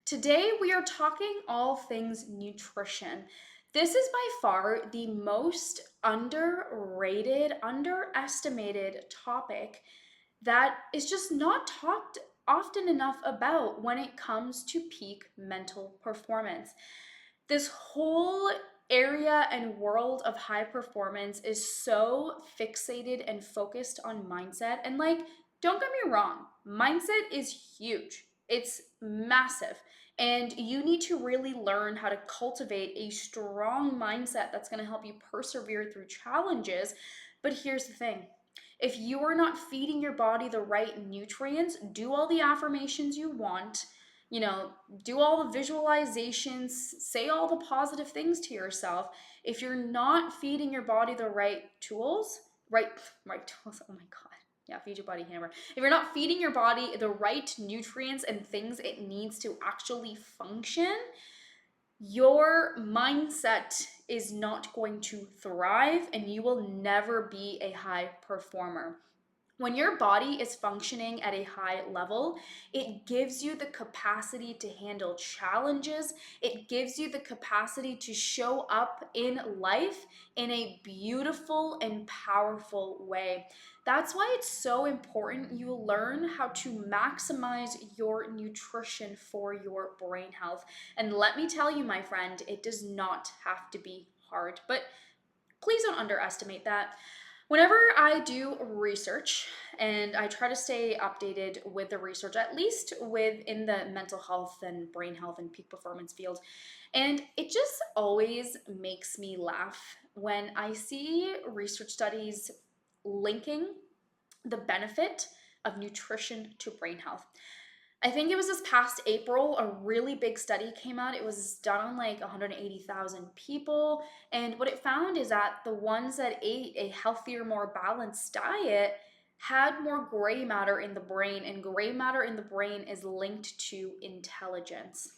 Today, we are talking all things nutrition. This is by far the most underrated, underestimated topic that is just not talked often enough about when it comes to peak mental performance. This whole area and world of high performance is so fixated and focused on mindset. And don't get me wrong, mindset is huge, it's massive. And you need to really learn how to cultivate a strong mindset that's going to help you persevere through challenges. But here's the thing, if you are not feeding your body the right nutrients, do all the affirmations you want, do all the visualizations, say all the positive things to yourself. If you're not feeding your body the right tools, right tools, oh my God. Yeah, feed your body hammer. If you're not feeding your body the right nutrients and things it needs to actually function, your mindset is not going to thrive and you will never be a high performer. When your body is functioning at a high level, it gives you the capacity to handle challenges. It gives you the capacity to show up in life in a beautiful and powerful way. That's why it's so important you learn how to maximize your nutrition for your brain health. And let me tell you, my friend, it does not have to be hard, but please don't underestimate that. Whenever I do research, and I try to stay updated with the research, at least within the mental health and brain health and peak performance field, and it just always makes me laugh when I see research studies linking the benefit of nutrition to brain health. I think it was this past April, a really big study came out. It was done on 180,000 people. And what it found is that the ones that ate a healthier, more balanced diet had more gray matter in the brain. And gray matter in the brain is linked to intelligence.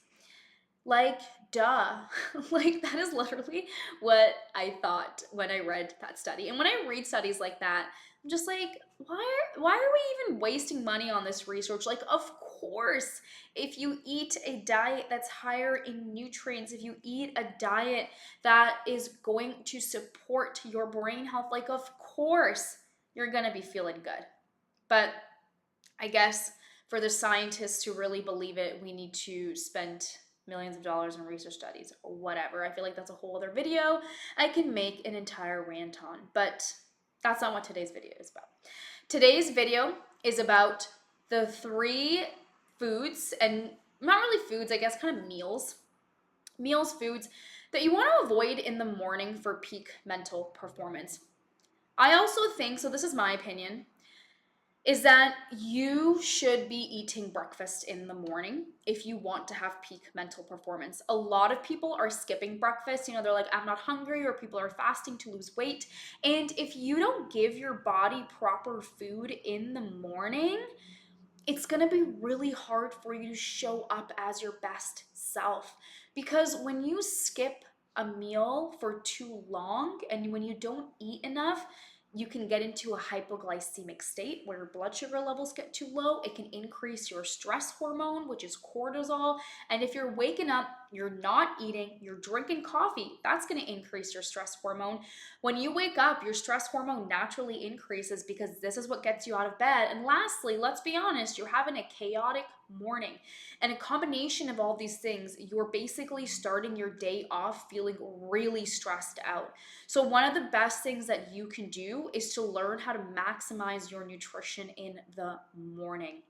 Duh. That is literally what I thought when I read that study. And when I read studies like that, I'm just like, why are we even wasting money on this research? Of course, if you eat a diet that's higher in nutrients, if you eat a diet that is going to support your brain health, of course, you're going to be feeling good. But I guess for the scientists to really believe it, we need to spend millions of dollars in research studies or whatever. I feel like that's a whole other video I can make an entire rant on, but that's not what today's video is about. Today's video is about the three foods, and not really foods, I guess kind of foods that you want to avoid in the morning for peak mental performance. I also think, so this is my opinion, is that you should be eating breakfast in the morning if you want to have peak mental performance. A lot of people are skipping breakfast. They're like, I'm not hungry, or people are fasting to lose weight. And if you don't give your body proper food in the morning, it's going to be really hard for you to show up as your best self. Because when you skip a meal for too long and when you don't eat enough, you can get into a hypoglycemic state where your blood sugar levels get too low. It can increase your stress hormone, which is cortisol. And if you're waking up, you're not eating, you're drinking coffee, that's going to increase your stress hormone. When you wake up, your stress hormone naturally increases because this is what gets you out of bed. And lastly, let's be honest, you're having a chaotic morning. And a combination of all these things, you're basically starting your day off feeling really stressed out. So one of the best things that you can do is to learn how to maximize your nutrition in the morning.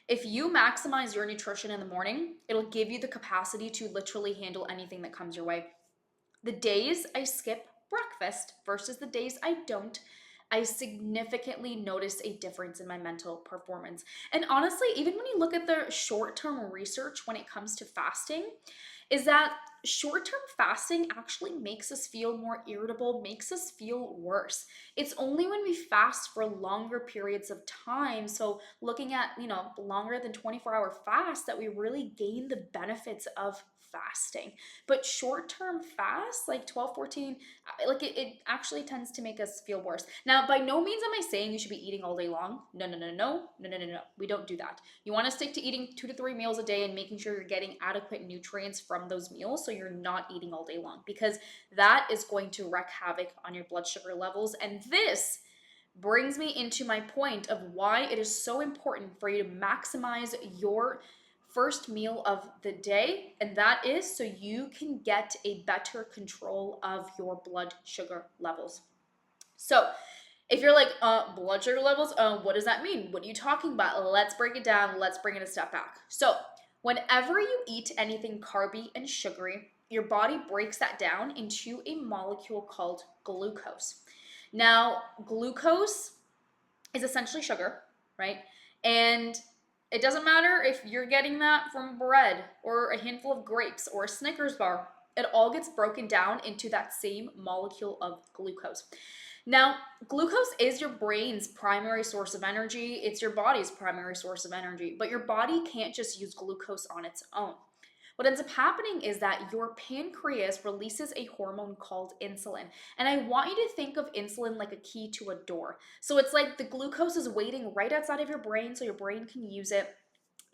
If you maximize your nutrition in the morning, it'll give you the capacity to literally handle anything that comes your way. The days I skip breakfast versus the days I don't, I significantly notice a difference in my mental performance. And honestly, even when you look at the short-term research when it comes to fasting, is that short-term fasting actually makes us feel more irritable, makes us feel worse. It's only when we fast for longer periods of time, so looking at, longer than 24-hour fast, that we really gain the benefits of fasting. But short-term fasts, like 12, 14, it actually tends to make us feel worse. Now, Now, by no means am I saying you should be eating all day long. No, no, no, no, no, no, no, no. We don't do that. You want to stick to eating 2 to 3 meals a day and making sure you're getting adequate nutrients from those meals so you're not eating all day long, because that is going to wreak havoc on your blood sugar levels. And this brings me into my point of why it is so important for you to maximize your first meal of the day, and that is so you can get a better control of your blood sugar levels. So, if you're like, blood sugar levels, what does that mean? What are you talking about? Let's break it down. Let's bring it a step back. So, whenever you eat anything carby and sugary, your body breaks that down into a molecule called glucose. Now, glucose is essentially sugar, right? And it doesn't matter if you're getting that from bread or a handful of grapes or a Snickers bar, it all gets broken down into that same molecule of glucose. Now, glucose is your brain's primary source of energy. It's your body's primary source of energy, but your body can't just use glucose on its own. What ends up happening is that your pancreas releases a hormone called insulin. And I want you to think of insulin like a key to a door. So it's like the glucose is waiting right outside of your brain so your brain can use it.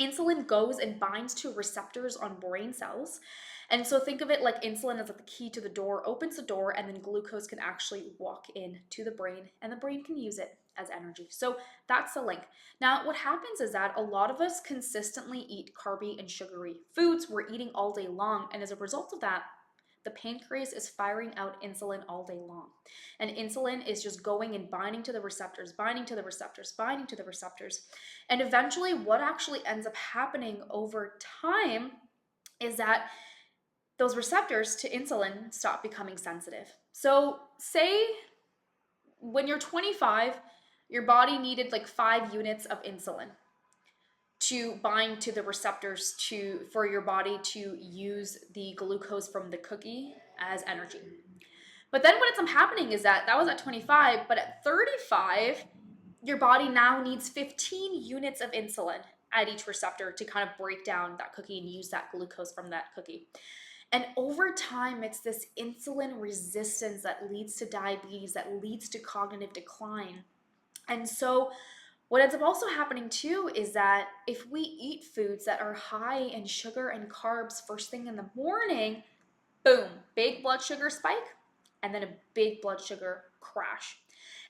Insulin goes and binds to receptors on brain cells. And so think of it like insulin is like the key to the door, opens the door, and then glucose can actually walk in to the brain, and the brain can use it as energy. So that's the link. Now, what happens is that a lot of us consistently eat carby and sugary foods. We're eating all day long, and as a result of that, the pancreas is firing out insulin all day long. And insulin is just going and binding to the receptors, binding to the receptors, binding to the receptors. And eventually, what actually ends up happening over time is that those receptors to insulin stop becoming sensitive. So, say when you're 25, your body needed like 5 units of insulin to bind to the receptors for your body to use the glucose from the cookie as energy. But then what ends up happening is that was at 25, but at 35, your body now needs 15 units of insulin at each receptor to kind of break down that cookie and use that glucose from that cookie. And over time, it's this insulin resistance that leads to diabetes, that leads to cognitive decline. And so what ends up also happening too is that if we eat foods that are high in sugar and carbs first thing in the morning, boom, big blood sugar spike, and then a big blood sugar crash.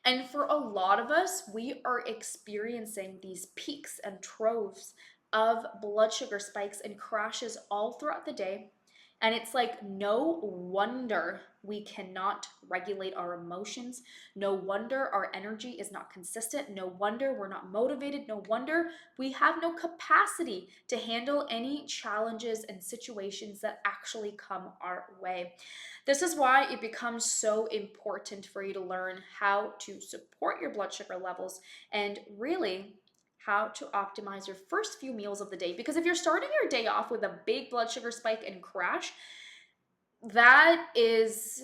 And for a lot of us, we are experiencing these peaks and troves of blood sugar spikes and crashes all throughout the day. And it's like, no wonder we cannot regulate our emotions. No wonder our energy is not consistent. No wonder we're not motivated. No wonder we have no capacity to handle any challenges and situations that actually come our way. This is why it becomes so important for you to learn how to support your blood sugar levels and really how to optimize your first few meals of the day. Because if you're starting your day off with a big blood sugar spike and crash, that is,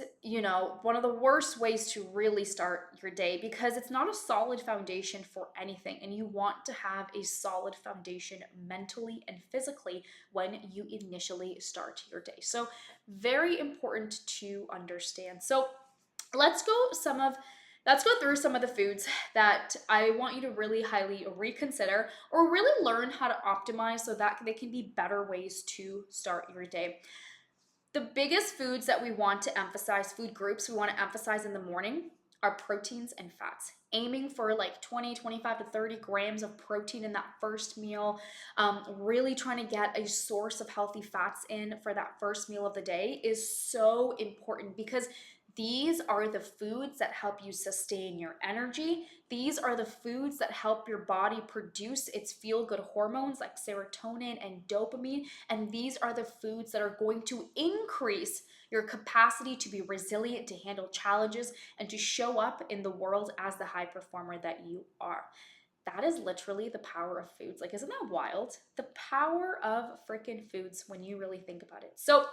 one of the worst ways to really start your day, because it's not a solid foundation for anything. And you want to have a solid foundation mentally and physically when you initially start your day. So very important to understand. So let's go through some of the foods that I want you to really highly reconsider or really learn how to optimize so that they can be better ways to start your day. The biggest foods that we want to emphasize, food groups we want to emphasize in the morning, are proteins and fats. Aiming for like 20, 25 to 30 grams of protein in that first meal. Really trying to get a source of healthy fats in for that first meal of the day is so important, because these are the foods that help you sustain your energy. These are the foods that help your body produce its feel-good hormones like serotonin and dopamine. And these are the foods that are going to increase your capacity to be resilient, to handle challenges, and to show up in the world as the high performer that you are. That is literally the power of foods. Like, isn't that wild? The power of freaking foods when you really think about it. So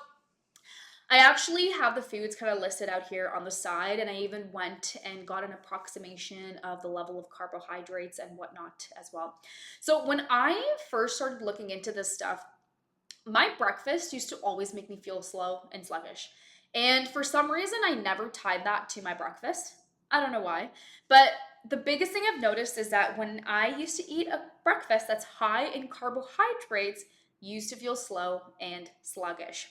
I actually have the foods kind of listed out here on the side, and I even went and got an approximation of the level of carbohydrates and whatnot as well. So when I first started looking into this stuff, my breakfast used to always make me feel slow and sluggish. And for some reason, I never tied that to my breakfast. I don't know why. But the biggest thing I've noticed is that when I used to eat a breakfast that's high in carbohydrates, used to feel slow and sluggish.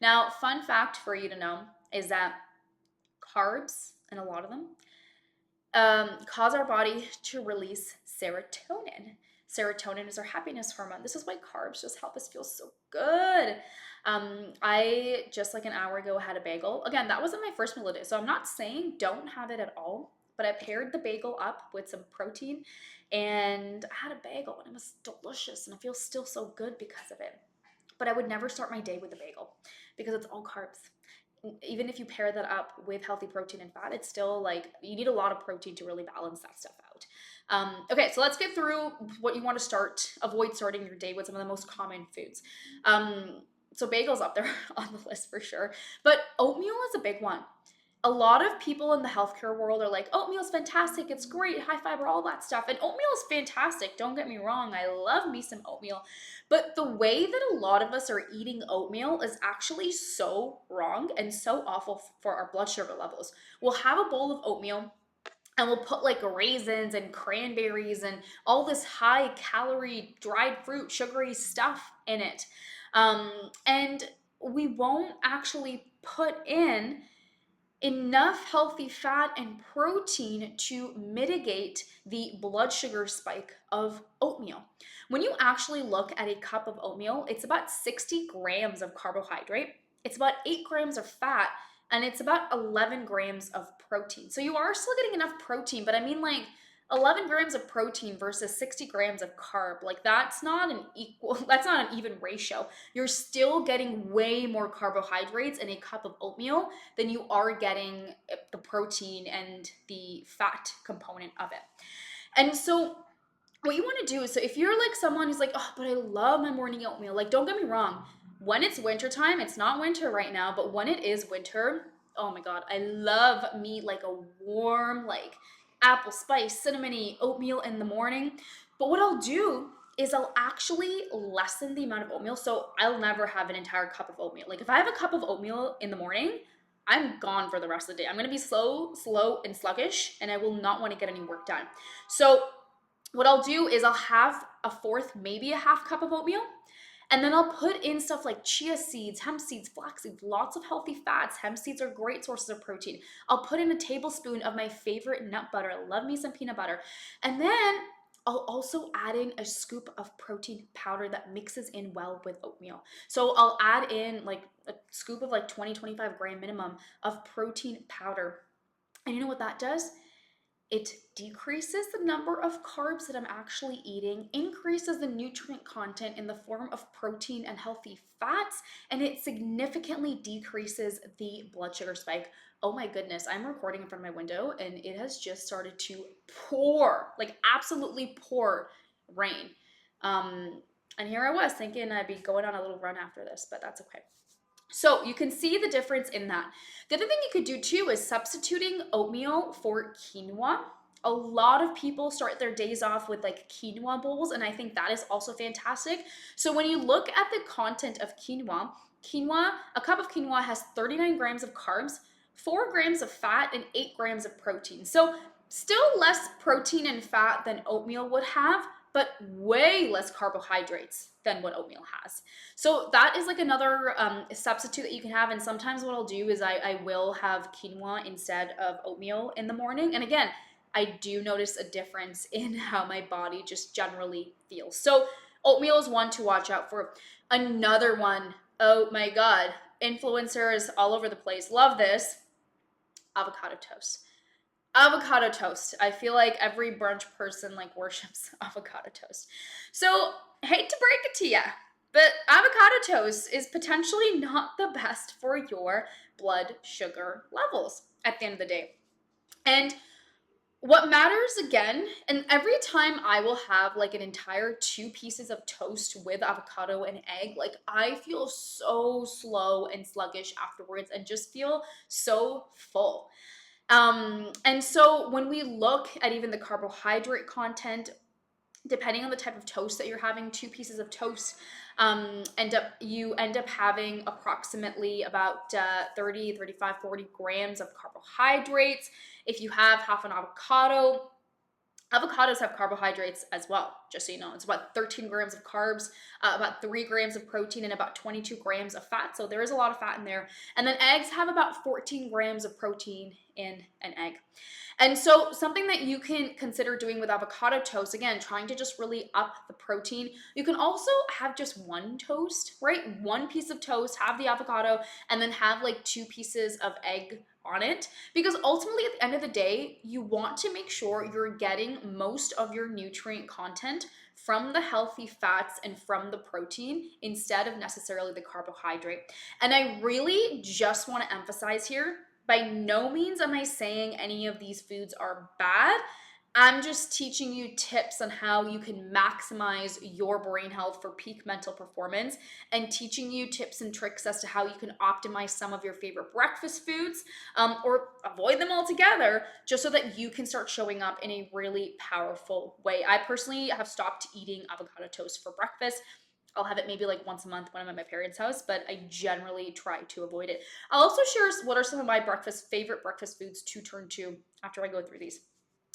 Now, fun fact for you to know is that carbs, and a lot of them, cause our body to release serotonin. Serotonin is our happiness hormone. This is why carbs just help us feel so good. I just like an hour ago had a bagel. Again, that wasn't my first meal of the day, so I'm not saying don't have it at all. But I paired the bagel up with some protein, and I had a bagel, and it was delicious, and I feel still so good because of it. But I would never start my day with a bagel because it's all carbs. Even if you pair that up with healthy protein and fat, it's still like you need a lot of protein to really balance that stuff out. Okay, so let's get through what you want to avoid starting your day with some of the most common foods. So bagels up there on the list for sure, but oatmeal is a big one. A lot of people in the healthcare world are like, oatmeal's fantastic, it's great, high fiber, all that stuff. And oatmeal is fantastic, don't get me wrong, I love me some oatmeal. But the way that a lot of us are eating oatmeal is actually so wrong and so awful for our blood sugar levels. We'll have a bowl of oatmeal and we'll put like raisins and cranberries and all this high calorie dried fruit, sugary stuff in it. And we won't actually put in enough healthy fat and protein to mitigate the blood sugar spike of oatmeal. When you actually look at a cup of oatmeal, it's about 60 grams of carbohydrate, it's about 8 grams of fat, and it's about 11 grams of protein. So you are still getting enough protein, but I mean, like, 11 grams of protein versus 60 grams of carb, like that's not an equal, that's not an even ratio. You're still getting way more carbohydrates in a cup of oatmeal than you are getting the protein and the fat component of it. And so what you want to do is, so if you're like someone who's like, oh, but I love my morning oatmeal, like don't get me wrong, when it's winter time, it's not winter right now, but when it is winter, oh my god, I love me like a warm, like apple spice cinnamony oatmeal in the morning. But what I'll do is I'll actually lessen the amount of oatmeal, so I'll never have an entire cup of oatmeal. Like if I have a cup of oatmeal in the morning, I'm gone for the rest of the day. I'm gonna be slow and sluggish, and I will not want to get any work done. So what I'll do is I'll have a fourth, maybe a half cup of oatmeal, and then I'll put in stuff like chia seeds, hemp seeds, flax seeds, lots of healthy fats. Hemp seeds are great sources of protein. I'll put in a tablespoon of my favorite nut butter. I love me some peanut butter. And then I'll also add in a scoop of protein powder that mixes in well with oatmeal. So I'll add in like a scoop of like 20-25 gram minimum of protein powder. And you know what that does? It decreases the number of carbs that I'm actually eating, increases the nutrient content in the form of protein and healthy fats, and it significantly decreases the blood sugar spike. Oh my goodness, I'm recording in front of my window and it has just started to pour, like absolutely pour rain. And here I was thinking I'd be going on a little run after this, but that's okay. So you can see the difference in that. The other thing you could do too is substituting oatmeal for quinoa. A lot of people start their days off with like quinoa bowls, and I think that is also fantastic. So when you look at the content of quinoa, a cup of quinoa has 39 grams of carbs, 4 grams of fat, and 8 grams of protein. So still less protein and fat than oatmeal would have, but way less carbohydrates than what oatmeal has. So that is like another substitute that you can have. And sometimes what I'll do is I will have quinoa instead of oatmeal in the morning. And again, I do notice a difference in how my body just generally feels. So oatmeal is one to watch out for. Another one, oh my God, influencers all over the place love this, avocado toast. Avocado toast. I feel like every brunch person like worships avocado toast. So, hate to break it to you, but avocado toast is potentially not the best for your blood sugar levels at the end of the day. And what matters again, and every time I will have like an entire 2 pieces of toast with avocado and egg, like I feel so slow and sluggish afterwards and just feel so full. And so when we look at even the carbohydrate content, depending on the type of toast that you're having, 2 pieces of toast you end up having approximately about 30, 35, 40 grams of carbohydrates. If you have half an avocado, avocados have carbohydrates as well, just so you know. It's about 13 grams of carbs, about 3 grams of protein, and about 22 grams of fat. So there is a lot of fat in there. And then eggs have about 14 grams of protein in an egg. And so something that you can consider doing with avocado toast, again, trying to just really up the protein. You can also have just one toast, right? One piece of toast, have the avocado, and then have like 2 pieces of egg on it. Because ultimately, at the end of the day, you want to make sure you're getting most of your nutrient content from the healthy fats and from the protein instead of necessarily the carbohydrate. And I really just want to emphasize here, by no means am I saying any of these foods are bad. I'm just teaching you tips on how you can maximize your brain health for peak mental performance, and teaching you tips and tricks as to how you can optimize some of your favorite breakfast foods, or avoid them altogether, just so that you can start showing up in a really powerful way. I personally have stopped eating avocado toast for breakfast. I'll have it maybe like once a month when I'm at my parents' house, but I generally try to avoid it. I'll also share what are some of my favorite breakfast foods to turn to after I go through these.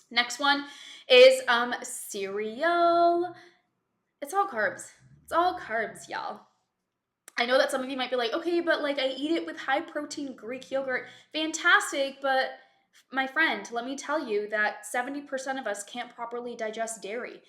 Next one is cereal. It's all carbs. It's all carbs, y'all. I know that some of you might be like, okay, but like I eat it with high protein Greek yogurt. Fantastic, but my friend, let me tell you that 70% of us can't properly digest dairy.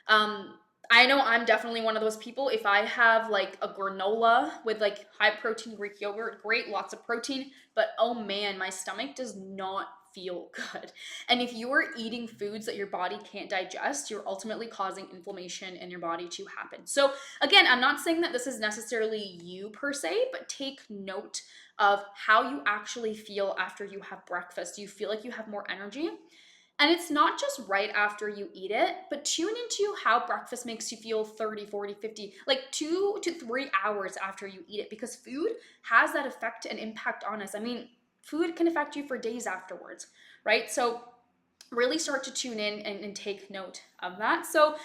Um, I know I'm definitely one of those people. If I have like a granola with like high protein Greek yogurt, great, lots of protein, but oh man, my stomach does not feel good. And if you are eating foods that your body can't digest, you're ultimately causing inflammation in your body to happen. So again, I'm not saying that this is necessarily you per se, but take note of how you actually feel after you have breakfast. Do you feel like you have more energy? And it's not just right after you eat it, but tune into how breakfast makes you feel 30, 40, 50, like 2 to 3 hours after you eat it, because food has that effect and impact on us. I mean, food can affect you for days afterwards, right? So really start to tune in and take note of that. So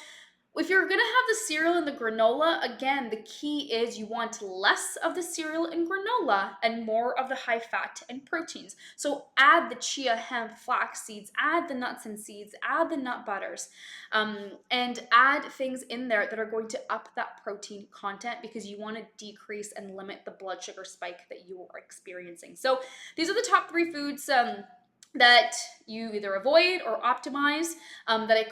if you're gonna have the cereal and the granola, again, the key is you want less of the cereal and granola and more of the high fat and proteins. So add the chia, hemp, flax seeds, add the nuts and seeds, add the nut butters, and add things in there that are going to up that protein content, because you want to decrease and limit the blood sugar spike that you are experiencing. So these are the top 3 foods that you either avoid or optimize, that I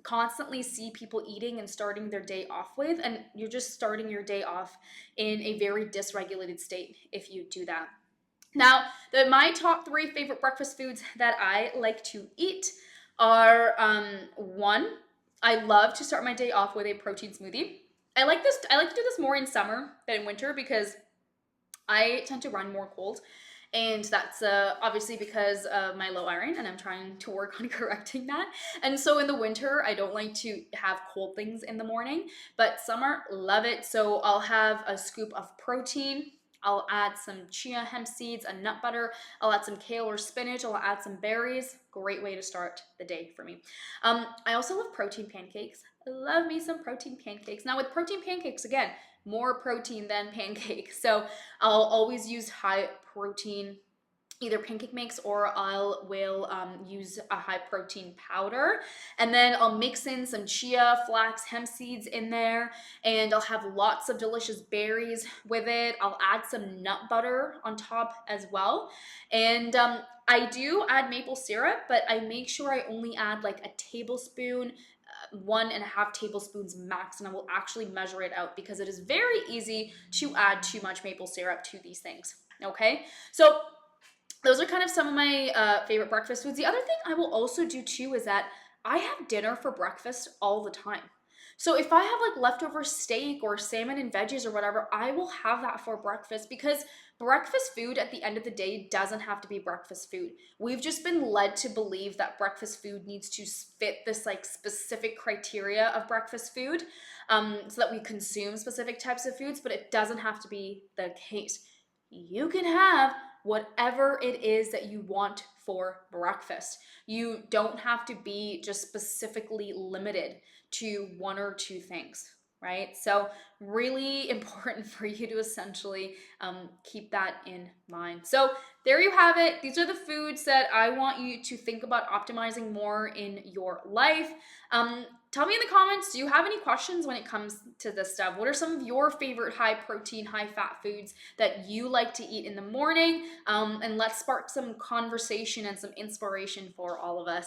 constantly see people eating and starting their day off with, and you're just starting your day off in a very dysregulated state if you do that. Now, my top 3 favorite breakfast foods that I like to eat are, one, I love to start my day off with a protein smoothie. I like to do this more in summer than in winter, because I tend to run more cold, and that's obviously because of my low iron, and I'm trying to work on correcting that. And so in the winter, I don't like to have cold things in the morning, but summer, love it. So I'll have a scoop of protein. I'll add some chia hemp seeds, a nut butter. I'll add some kale or spinach. I'll add some berries. Great way to start the day for me. I also love protein pancakes. I love me some protein pancakes. Now with protein pancakes, again, more protein than pancakes. So I'll always use high protein, either pancake mix, or will use a high protein powder, and then I'll mix in some chia, flax, hemp seeds in there, and I'll have lots of delicious berries with it. I'll add some nut butter on top as well, and I do add maple syrup, but I make sure I only add like a tablespoon, 1.5 tablespoons max, and I will actually measure it out, because it is very easy to add too much maple syrup to these things. Okay, so those are kind of some of my favorite breakfast foods. The other thing I will also do too is that I have dinner for breakfast all the time. So if I have like leftover steak or salmon and veggies or whatever, I will have that for breakfast, because breakfast food at the end of the day doesn't have to be breakfast food. We've just been led to believe that breakfast food needs to fit this like specific criteria of breakfast food, so that we consume specific types of foods, but it doesn't have to be the case. You can have whatever it is that you want for breakfast. You don't have to be just specifically limited to one or two things, right? So really important for you to essentially keep that in mind. So there you have it. These are the foods that I want you to think about optimizing more in your life. Tell me in the comments, do you have any questions when it comes to this stuff? What are some of your favorite high protein, high fat foods that you like to eat in the morning? And let's spark some conversation and some inspiration for all of us.